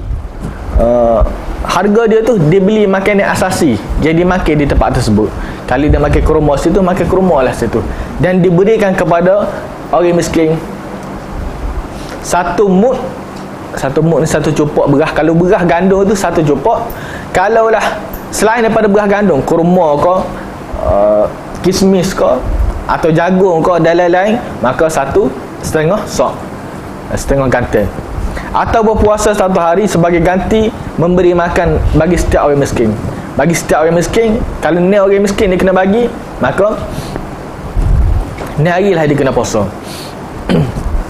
harga dia tu dibeli makanan asasi, jadi makan di tempat tersebut. Kalau dia makan kurma situ, makan kurma lah situ, dan diberikan kepada orang miskin satu mud ni satu cupok beras. Kalau beras gandum tu satu cupok. Kalaulah selain daripada beras gandum, kurma ke, kismis ke, atau jagung ke dan lain-lain, maka satu setengah sok, setengah ganti, atau berpuasa satu hari sebagai ganti memberi makan bagi setiap orang miskin. Bagi setiap orang miskin, kalau ni orang miskin dia kena bagi, maka ni harilah dia kena puasa.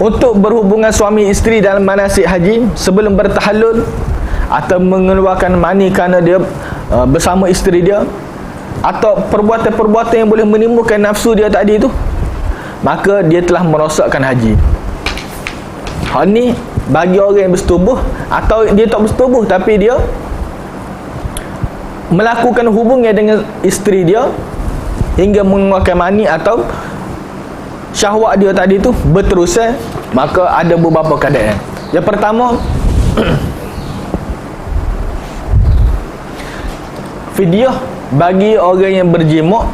Untuk berhubungan suami isteri dalam manasik haji sebelum bertahallul atau mengeluarkan mani kerana dia bersama isteri dia, atau perbuatan-perbuatan yang boleh menimbulkan nafsu dia tadi tu, maka dia telah merosakkan haji. Hal ni bagi orang yang bersetubuh, atau dia tak bersetubuh tapi dia melakukan hubungan dengan isteri dia hingga mengeluarkan mani atau syahwat dia tadi tu berterusan, maka ada beberapa keadaan. Yang pertama, fidyah bagi orang yang berjimuk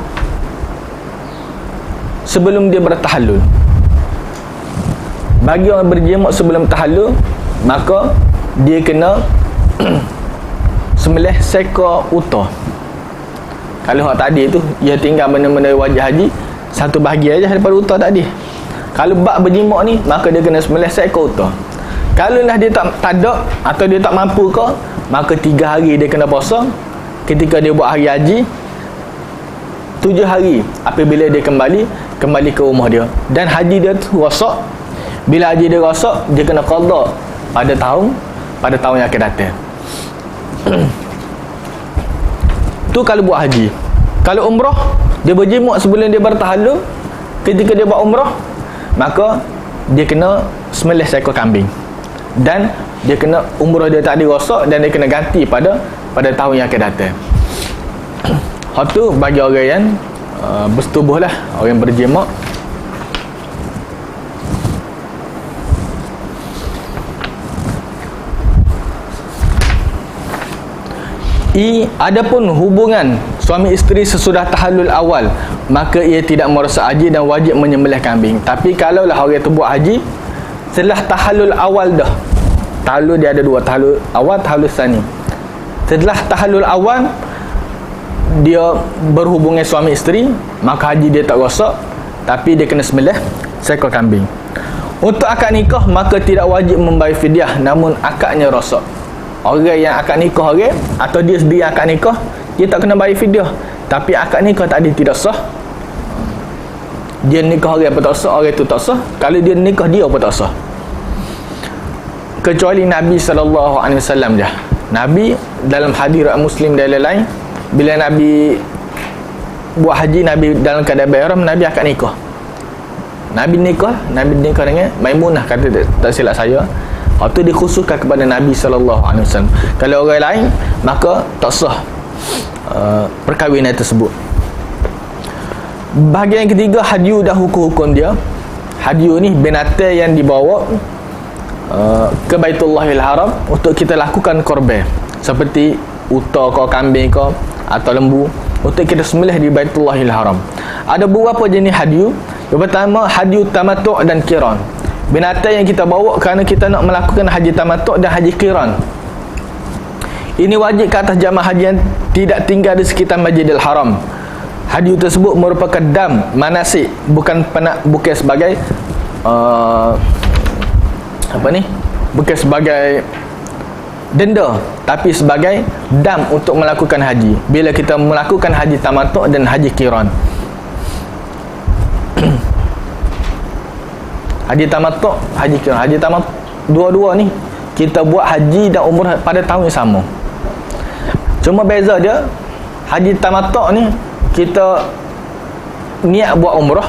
sebelum dia bertahallul. Bagi orang berjimuk sebelum tahallul, maka dia kena sembelih seekor unta. Kalau hak tadi tu dia tinggal benda-benda wajib haji, satu bahagian aja daripada unta tadi. Kalau bab berjimuk ni, maka dia kena sembelih seekor unta. Kalau lah dia tak ada atau dia tak mampu ke, maka 3 hari dia kena puasa. Ketika dia buat hari haji, 7 hari apabila dia kembali ke rumah dia, dan haji dia tu rosak. Bila haji dia rosak, dia kena qada pada tahun yang akan datang. Tu kalau buat haji. Kalau umrah, dia berjimuk sebelum dia bertahallul, ketika dia buat umrah, maka dia kena sembelih seekor kambing, dan dia kena umrah dia tak dirosak, dan dia kena ganti pada tahun yang akan datang. Hal tu bagi orang yang bersetubuh lah, orang yang berjimuk. Adapun hubungan suami isteri sesudah tahallul awal, maka ia tidak merosak haji dan wajib menyembelih kambing. Tapi kalaulah orang tu buat haji setelah tahallul awal dah, tahallul dia ada 2, tahallul awal, tahallul tsani. Setelah tahallul awal dia berhubungan suami isteri, maka haji dia tak rosak, tapi dia kena sembelih seekor kambing. Untuk akad nikah, maka tidak wajib membayar fidyah, namun akadnya rosak. Orang yang akad nikah orang, atau dia sendiri akad nikah, dia tak kena bayar fidyah, tapi akad nikah tadi tidak sah. Dia nikah orang pun tak sah, orang tu tak sah. Kalau dia nikah dia pun tak sah, kecuali Nabi SAW je. Nabi dalam hadis riwayat Muslim dan lain-lain, bila Nabi buat haji, Nabi dalam keadaan ihram, Nabi akad nikah. Nabi nikah dengan Maimunah, kata tak silap saya. Itu dikhususkan kepada Nabi SAW. Kalau orang lain, maka tak sah perkahwinan tersebut. Bahagian yang ketiga, hadyu dan hukum-hukum dia. Hadyu ni binatang yang dibawa ke Baitullahil Haram untuk kita lakukan korban, seperti unta ke, kambing ke, atau lembu, untuk kita sembelih di Baitullahil Haram. Ada beberapa jenis hadiu. Yang pertama, hadiu tamattu' dan qiran. Binatang yang kita bawa kerana kita nak melakukan haji tamattu' dan haji qiran. Ini wajib ke atas jamaah haji yang tidak tinggal di sekitar Masjidil Haram. Hadiu tersebut merupakan dam manasik, bukan sebagai bukan sebagai denda, tapi sebagai dam untuk melakukan haji bila kita melakukan haji tamattu' dan haji qiran. Haji tamattu', haji qiran. Haji tamattu' dua-dua ni kita buat haji dan umrah pada tahun yang sama. Cuma beza dia, haji tamattu' ni kita niat buat umrah.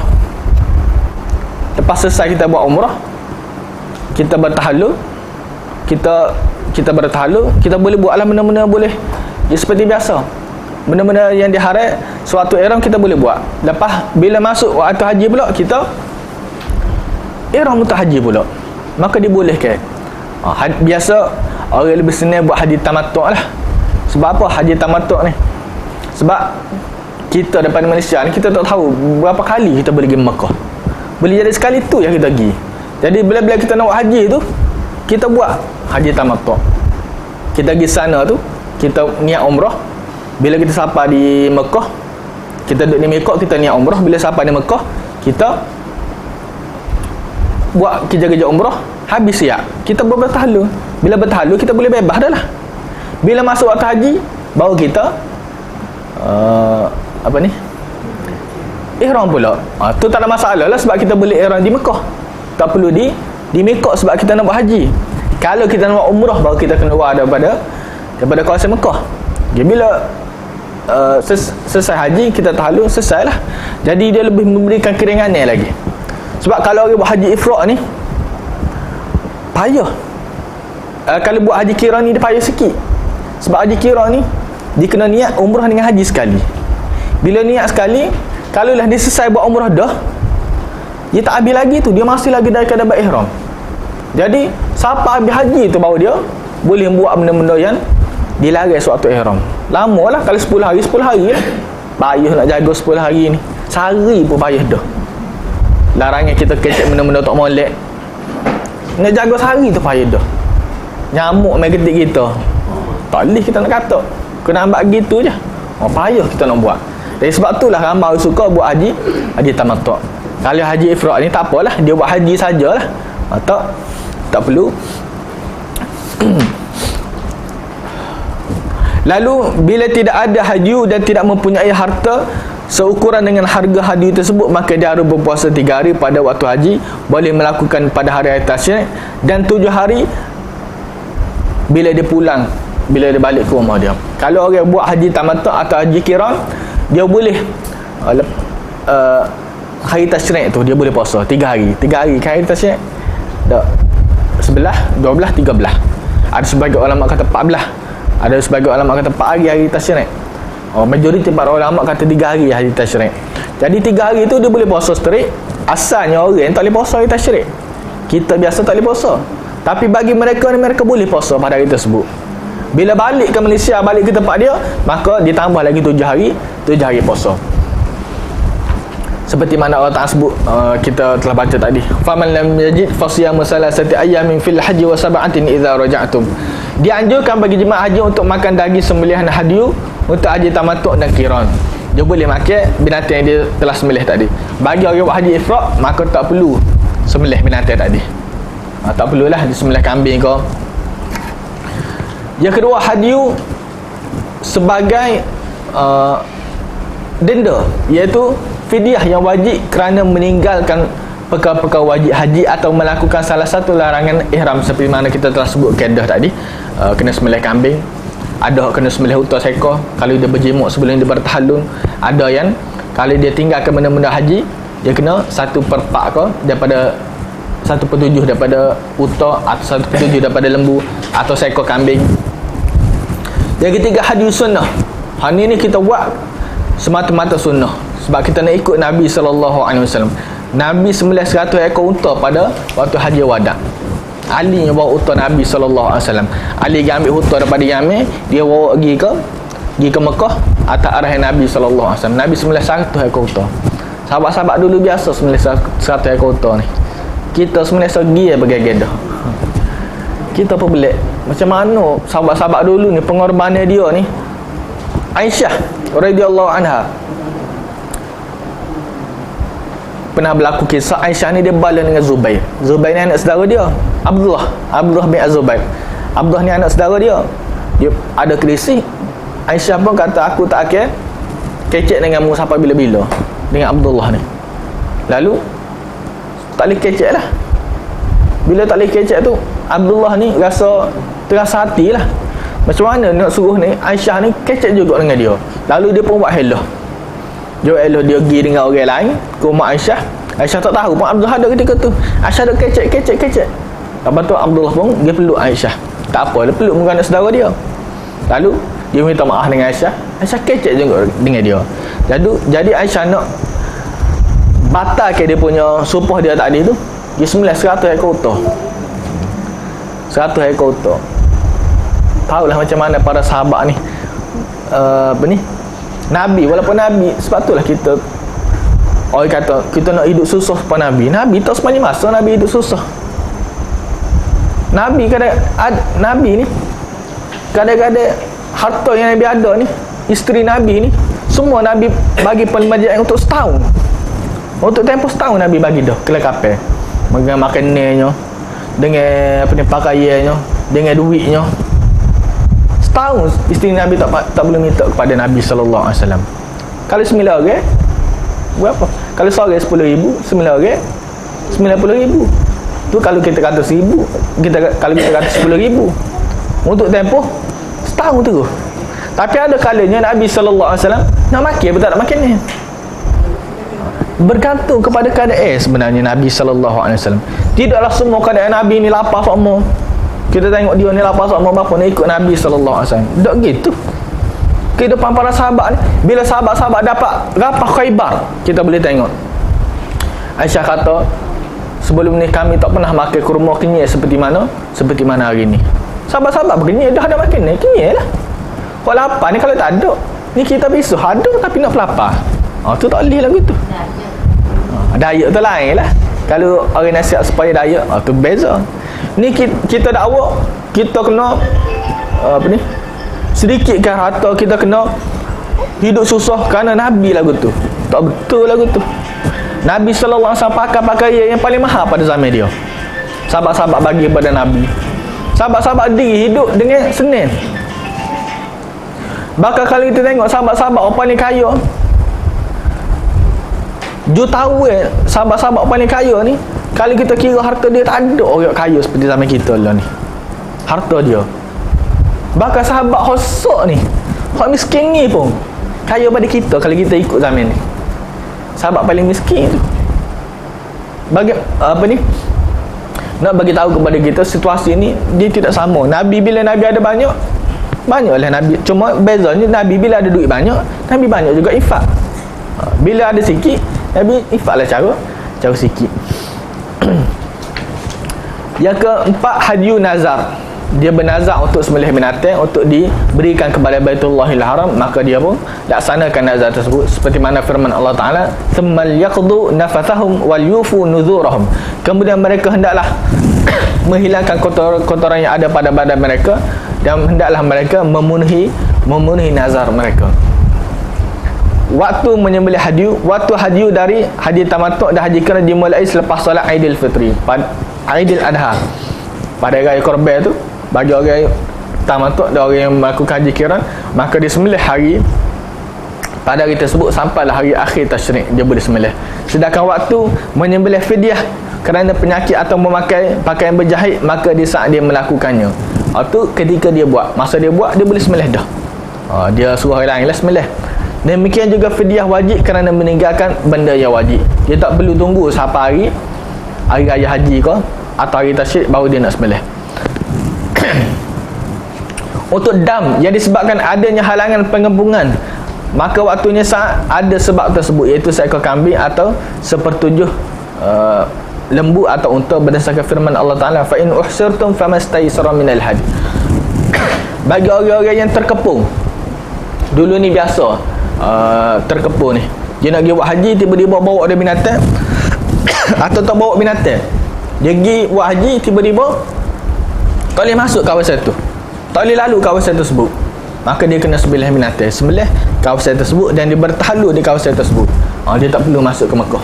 Lepas selesai kita buat umrah, kita bertahallul, kita bertahallul, kita boleh buatlah benda-benda boleh ya, seperti biasa. Benda-benda yang diharam suatu ihram kita boleh buat. Lepas bila masuk waktu haji pula, kita ihram untuk haji pula, maka dibolehkan. Biasa orang lebih senang buat haji tamattu' lah. Sebab apa haji tamattu' ni? Sebab kita daripada Malaysia ni, kita tak tahu berapa kali kita boleh pergi Mekah. Boleh jadi sekali tu yang kita pergi. Jadi bila-bila kita nak buat haji tu, kita buat haji tamattu'. Kita pergi sana tu, kita niat umrah. Bila kita sampai di Mekah, kita duduk di Mekah, kita niat umrah. Bila sampai di Mekah, kita buat kerja-kerja umrah, habis siap, kita bertahallul. Bila bertahallul, kita boleh bebas dah lah. Bila masuk waktu haji, baru kita ihram pula. Tu tak ada masalah lah, sebab kita boleh ihram di Mekah. Tak perlu di Mekah sebab kita nak buat haji. Kalau kita nak buat umrah, baru kita kena keluar daripada kawasan Mekah. Okay, bila selesai haji, kita tahallul, selesai lah. Jadi dia lebih memberikan keringanan lagi. Sebab kalau orang buat haji ifrad ni payah. Kalau buat haji qiran ni dia payah sikit. Sebab haji qiran ni dia kena niat umrah dengan haji sekali. Bila niat sekali, kalau lah dia selesai buat umrah dah, dia tak habis lagi tu, dia masih lagi dalam keadaan ihram. Jadi sampai habis haji tu baru dia boleh buat benda-benda yang dilarang sewaktu ihram. Lama lah, kalau 10 hari lah. Payah nak jaga 10 hari ni. Sehari pun payah dah. Larangan kita kecek benda-benda tak molek. Nak jaga sehari tu payah dah. Nyamuk main ketik kita. Tak boleh kita nak kata. Kena ambil gitu je. Payah kita nak buat. Jadi sebab itulah ramai suka buat haji tamattu'. Kalau haji ifrad ni tak apalah, dia buat haji sajalah. Tak perlu. Lalu bila tidak ada haji dan tidak mempunyai harta seukuran dengan harga haji tersebut, maka dia harus berpuasa 3 hari pada waktu haji, boleh melakukan pada hari tasyrik, dan 7 hari bila dia pulang, bila dia balik ke rumah dia. Kalau orang buat haji tamattu' atau haji qiran, dia boleh hari tasyrik tu dia boleh puasa 3 hari. 3 hari kan hari tasyrik dah 11, 12, 13. Ada sebagian ulama kata 14. Ada sebagian ulama kata 4 hari tasyrik. Majoriti para ulama kata 3 hari tasyrik. Jadi 3 hari tu dia boleh puasa straight. Asalnya orang tak boleh puasa hari tasyrik. Kita biasa tak boleh puasa. Tapi bagi mereka ni, mereka boleh puasa pada hari tersebut. Bila balik ke Malaysia, balik ke tempat dia, maka ditambah lagi 7 hari puasa. Seperti mana Allah Ta'ala sebut, kita telah baca tadi, faman lam yajid fasiyamu salasati ayyamin fil haji wa sab'atin idza raja'tum. Dianjurkan bagi jemaah haji untuk makan daging sembelihan hadiu untuk haji tamattu' dan qiran. Dia boleh makan binatang yang dia telah sembelih tadi. Bagi orang buat haji ifrad, maka tak perlu sembelih binatang tadi. Tak perlulah disembelih kambing ke. Yang kedua, hadiu sebagai denda, iaitu fidyah yang wajib kerana meninggalkan perkara-perkara wajib haji atau melakukan salah satu larangan ihram, seperti mana kita telah sebut kaedah tadi. Kena sembelih kambing, ada kena sembelih unta seekor kalau dia berjemuk sebelum dia bertahallul. Ada yang kalau dia tinggalkan benda-benda haji, dia kena 1/4 ke daripada 1/7 daripada unta, atau 1/7 daripada lembu, atau seekor kambing. Yang ketiga, haji sunnah. Hari ni kita buat semata-mata sunnah, sebab kita nak ikut Nabi SAW. Nabi sembelih 100 ekor unta pada waktu haji wada. Ali yang bawa unta Nabi SAW. Ali ambil unta daripada Yaman, dia bawa pergi ke Mekah. atas arahan Nabi SAW. Nabi sembelih 100 ekor unta. Sahabat-sahabat dulu biasa sembelih 100 ekor unta ni. Kita sembelih segi bergegedah. Kita pun belik. Macam mana sahabat-sahabat dulu ni pengorbanan dia ni. Aisyah radhiyallahu anha pernah berlaku kisah. Aisyah ni dia bala dengan Zubair. Zubair ni anak saudara dia, Abdullah bin Az-Zubair. Abdullah ni anak saudara dia. Dia ada krisis. Aisyah pun kata, aku tak akan kecek denganmu sampai bila-bila dengan Abdullah ni. Lalu tak boleh kecek lah. Bila tak boleh kecek tu, Abdullah ni terasa hati lah. Macam mana nak suruh ni Aisyah ni kecek juga dengan dia. Lalu dia pun buat helah. Dia pergi dengan orang lain ke rumah Aisyah. Aisyah tak tahu pun Abdullah ada ketika tu. Aisyah ada kecek. Lepas tu Abdullah pun dia peluk Aisyah. Tak apa, dia peluk muka anak saudara dia. Lalu dia minta maaf dengan Aisyah. Aisyah kecek juga dengan dia. Jadi Aisyah nak batalkan dia punya sumpah dia tadi tu. Dia sembelih 100 ekor unta. 100 ekor unta. Tahulah macam mana para sahabat ni Nabi, walaupun Nabi, sebab itulah kita orang kata kita nak hidup susah pada Nabi. Nabi tak sepanjang masa Nabi hidup susah. Nabi ni kadang-kadang harta yang Nabi ada ni, isteri Nabi ni semua Nabi bagi perlembagaan untuk setahun. Untuk tempoh setahun Nabi bagi dah kelengkapan. Dengan makanannya, dengan pakaiannya, dengan duitnya. Setahun isteri Nabi tak boleh minta kepada Nabi sallallahu alaihi wasallam. Kalau 9 orang berapa? Kalau seorang 10,000, 9 orang 90,000. Tu kalau kita kata 1,000, kalau kita kata 10,000 untuk tempoh setahun tu. Tapi ada kalanya Nabi sallallahu alaihi wasallam nak makan atau tak nak makan ni. Bergantung kepada keadaan sebenarnya Nabi sallallahu alaihi wasallam. Tidaklah semua keadaan Nabi ni lapar semua. Kita tengok dia ni lapar sama berapa nak ikut Nabi sallallahu alaihi wasallam. Tak gitu. Kehidupan para sahabat ni, bila sahabat-sahabat dapat rapah Khaibar, kita boleh tengok. Aisyah kata, sebelum ni kami tak pernah makan kurma kenyal seperti mana hari ni. Sahabat-sahabat berkenyal dah ada makan ni, kenyal lah. Kalau lapar ni kalau tak ada, ni kita bisu ada tapi nak pelapar. Tu tak boleh lagu tu. Diet tu lain lah. Kalau orang nasihat supaya diet, tu beza. Ni kita dakwa, kita kena sedikitkan harta, kita kena hidup susah kerana Nabi lagu tu. Tak betul lagu tu. Nabi sallallahu alaihi wasallam pakai pakaian yang paling mahal pada zaman dia. Sahabat-sahabat bagi kepada Nabi. Sahabat-sahabat diri hidup dengan senin. Bahkan kalau kita tengok sahabat-sahabat orang paling kaya, sahabat-sahabat paling kaya ni, kalau kita kira harta dia, tak ada orang kaya seperti zaman kita lah ni. Harta dia. Bahkan sahabat hosok ni, orang miskin ni pun kaya pada kita kalau kita ikut zaman ni. Sahabat paling miskin tu. Nak bagi tahu kepada kita situasi ni dia tidak sama. Nabi bila Nabi ada banyaklah Nabi. Cuma bezanya Nabi bila ada duit banyak, Nabi banyak juga infak. Bila ada sikit, Nabi infaklah cara sikit. Yang keempat, hadyu nazar. Dia bernazar untuk sembelih binatang untuk diberikan kepada Baitullahil Haram, maka dia pun laksanakan nazar tersebut seperti mana firman Allah Taala, "Tsummal yaqdu nafathahum wal yufu nuzurahum." Kemudian mereka hendaklah menghilangkan kotoran yang ada pada badan mereka dan hendaklah mereka memenuhi nazar mereka. Waktu menyembelih waktu hadyu dari haji tamattu' dan haji kiraan dimulai selepas solat Aidil Fitri, Aidil Adha. Pada hari Korban tu, bagi orang tamattu' dan orang yang melakukan haji kiraan, maka dia sembelih pada hari tersebut sampailah hari akhir tasyrik dia boleh sembelih. Sedangkan waktu menyembelih fidyah kerana penyakit atau memakai pakaian berjahit, maka di saat dia melakukannya, itu ketika dia buat, masa dia buat dia boleh sembelih dah. Dia suruh orang lain lah sembelih. Demikian juga fidyah wajib kerana meninggalkan benda yang wajib. Dia tak perlu tunggu sampai hari raya haji ke atau hari tasyrik baru dia nak sembelih. Untuk dam yang disebabkan adanya halangan pengempungan, maka waktunya saat ada sebab tersebut, iaitu seekor kambing atau sepertujuh lembu atau unta berdasarkan firman Allah Ta'ala, fa in uhsirtum famastaysara minal hadi. Bagi orang-orang yang terkepung, dulu ni biasa terkepul ni, dia nak pergi buat haji, tiba-tiba bawa ada binatang atau tak bawa binatang, dia pergi buat haji, tiba-tiba tak boleh masuk kawasan tu, tak boleh lalu kawasan tersebut, maka dia kena sembelih binatang, sembelih kawasan tersebut, dan dia bertahlul di kawasan tersebut. Dia tak perlu masuk ke Mekah.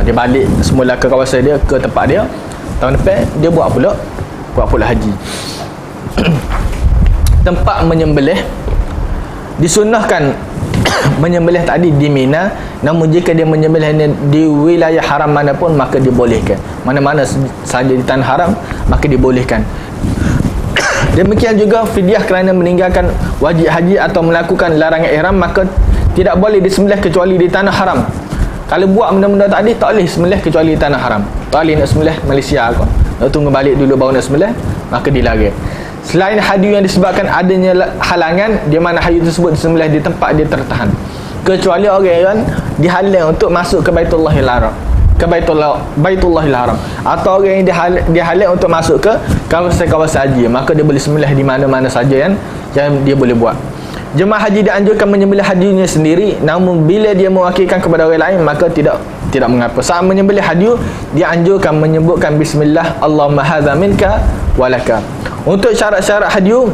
Dia balik semula ke kawasan dia, ke tempat dia. Tahun depan dia buat pula haji. Tempat menyembelih disunnahkan menyembelih tadi di Mina, namun jika dia menyembelih di wilayah haram manapun maka dibolehkan. Mana-mana saja di tanah haram maka dibolehkan. Demikian juga fidyah kerana meninggalkan wajib haji atau melakukan larangan ihram, maka tidak boleh disembelih kecuali di tanah haram. Kalau buat benda-benda tadi tak boleh sembelih kecuali di tanah haram. Tak boleh nak sembelih Malaysia kau, nak tunggu balik dulu baru nak sembelih, maka dilarang. Selain hadyu yang disebabkan adanya halangan, di mana hadyu tersebut disembelih di tempat dia tertahan, kecuali orang yang dihalang untuk masuk ke Baitullahil Haram, ke Baitullahil Haram, atau orang yang dihalang untuk masuk ke kawasan-kawasan haji, maka dia boleh sembelih di mana-mana saja yang dia boleh buat. Jemaah haji dianjurkan menyembelih hadyunya sendiri, namun bila dia mewakilkan kepada orang lain maka tidak mengapa. Saat menyembelih hadyu dianjurkan menyebutkan bismillah, Allahumma hadza minka walaka. Untuk syarat-syarat hadyu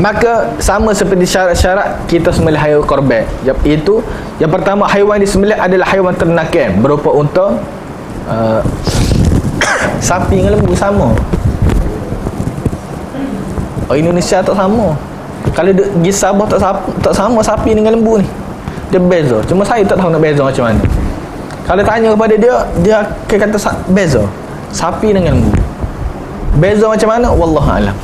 maka sama seperti syarat-syarat kita sembelih haiwan korban, iaitu yang pertama, haiwan disembelih adalah haiwan ternakan berupa unta, sapi dengan lembu. Sama Indonesia tak sama. Kalau pergi Sabah tak sama sapi dengan lembu ni, dia beza. Cuma saya tak tahu nak beza macam mana. Kalau tanya kepada dia akan kata beza sapi dengan lembu. Beza macam mana? Wallahu a'lam.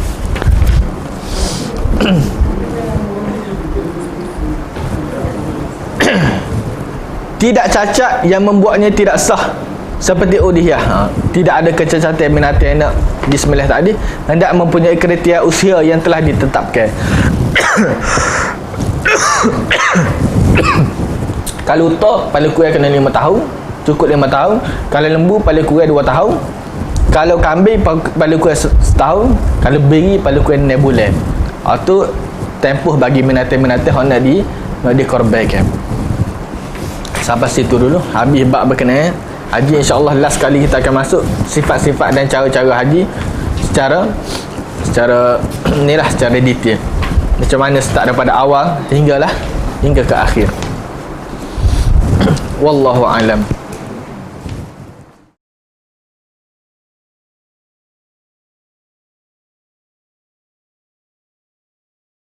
Tidak cacat yang membuatnya tidak sah, seperti udhiyah. Tidak ada kecacatan binatang yang nak disembelih tadi, hendak mempunyai kriteria usia yang telah ditetapkan. Kalau unta paling kurang kena 5 tahun, cukup 5 tahun. Kalau lembu paling kurang 2 tahun. Kalau kambing paling kurang setahun. Kalau beri paling kurang 6 bulan. Itu tempoh bagi binatang-binatang yang nak dikorbankan. Sampai situ dulu, habis bab berkenaan haji. InsyaAllah last kali kita akan masuk sifat-sifat dan cara-cara haji secara secara detail, macam mana start daripada awal hingga ke akhir. Wallahu a'lam.